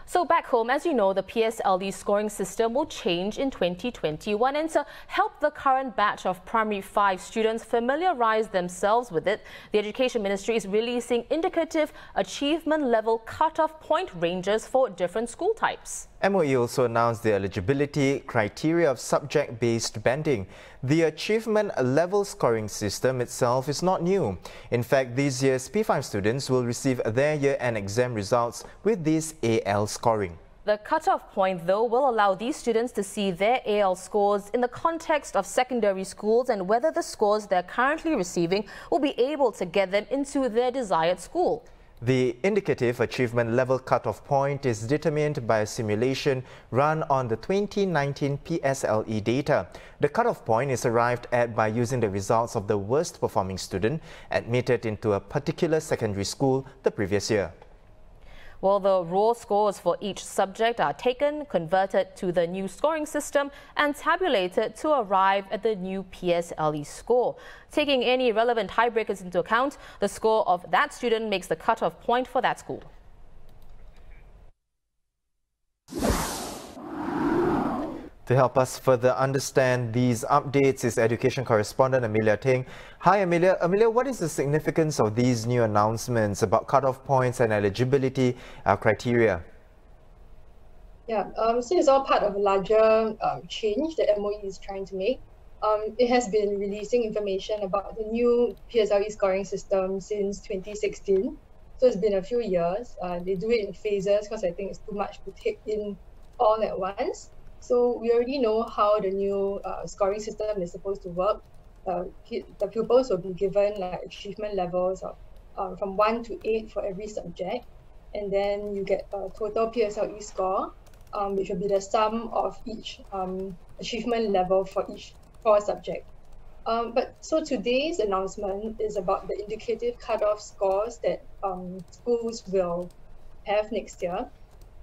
So back home, as you know, the PSLE scoring system will change in 2021, and to help the current batch of primary 5 students familiarize themselves with it, the Education Ministry is releasing indicative achievement level cutoff point ranges for different school types. MOE also announced the eligibility criteria of subject-based banding. The achievement level scoring system itself is not new. In fact, this year's P5 students will receive their year-end exam results with this AL scoring. The cutoff point, though, will allow these students to see their AL scores in the context of secondary schools and whether the scores they're currently receiving will be able to get them into their desired school. The indicative achievement level cutoff point is determined by a simulation run on the 2019 PSLE data. The cutoff point is arrived at by using the results of the worst performing student admitted into a particular secondary school the previous year. Well, the raw scores for each subject are taken, converted to the new scoring system and tabulated to arrive at the new PSLE score. Taking any relevant tiebreakers into account, the score of that student makes the cutoff point for that school. To help us further understand these updates is education correspondent Amelia Ting. Hi Amelia. Amelia, what is the significance of these new announcements about cutoff points and eligibility criteria? Yeah, so it's all part of a larger change that MOE is trying to make. It has been releasing information about the new PSLE scoring system since 2016. So it's been a few years. They do it in phases because I think it's too much to take in all at once. So we already know how the new scoring system is supposed to work. The pupils will be given achievement levels of from 1 to 8 for every subject. And then you get a total PSLE score, which will be the sum of each achievement level for each core subject. So today's announcement is about the indicative cutoff scores that schools will have next year.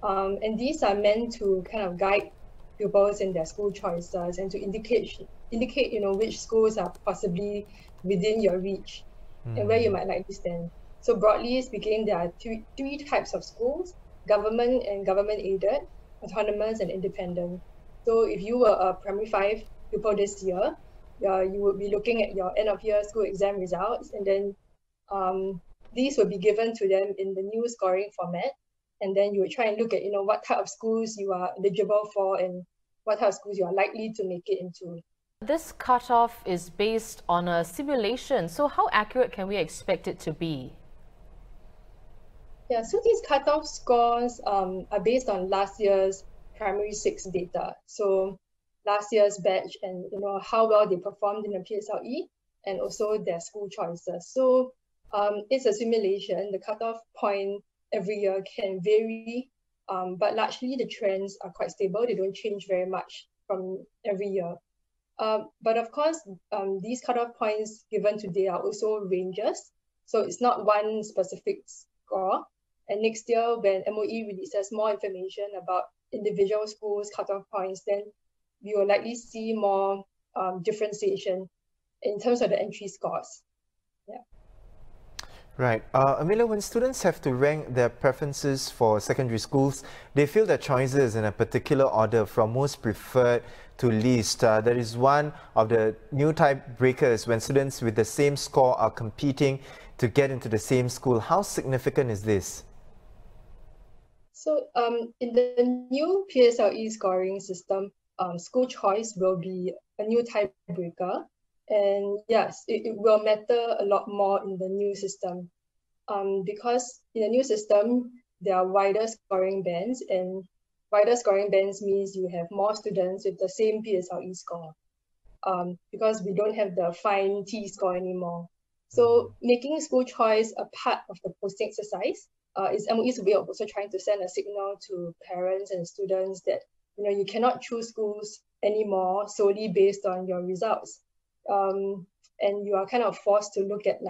And these are meant to kind of guide pupils in their school choices and to indicate which schools are possibly within your reach and where you might like to stand. So broadly speaking, there are three types of schools: government and government aided, autonomous and independent. So if you were a primary 5 pupil this year, you would be looking at your end of year school exam results, and then these will be given to them in the new scoring format. And then you would try and look at, what type of schools you are eligible for and what type of schools you are likely to make it into. This cutoff is based on a simulation. So how accurate can we expect it to be? Yeah, so these cutoff scores are based on last year's primary 6 data. So last year's batch and how well they performed in the PSLE and also their school choices. So it's a simulation. The cutoff point every year can vary, but largely the trends are quite stable. They don't change very much from every year. But of course, these cutoff points given today are also ranges. So it's not one specific score. And next year, when MOE releases more information about individual schools' cutoff points, then we will likely see more differentiation in terms of the entry scores. Yeah. Right. Amelia, when students have to rank their preferences for secondary schools, they feel their choices in a particular order from most preferred to least. That is one of the new type breakers when students with the same score are competing to get into the same school. How significant is this? So in the new PSLE scoring system, school choice will be a new tiebreaker. And yes, it will matter a lot more in the new system because in the new system, there are wider scoring bands, and wider scoring bands means you have more students with the same PSLE score because we don't have the fine T-score anymore. So making school choice a part of the posting exercise is MOE's way of also trying to send a signal to parents and students that you cannot choose schools anymore solely based on your results. And you are kind of forced to look at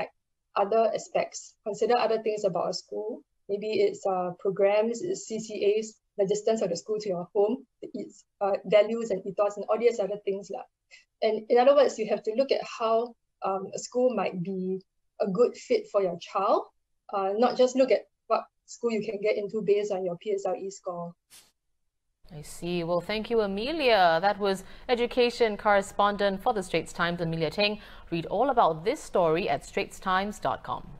other aspects, consider other things about a school. Maybe it's programs, it's CCAs, the distance of the school to your home, its values and ethos and all these other things. And in other words, you have to look at how a school might be a good fit for your child, not just look at what school you can get into based on your PSLE score. I see. Well, thank you, Amelia. That was education correspondent for the Straits Times, Amelia Teng. Read all about this story at straitstimes.com.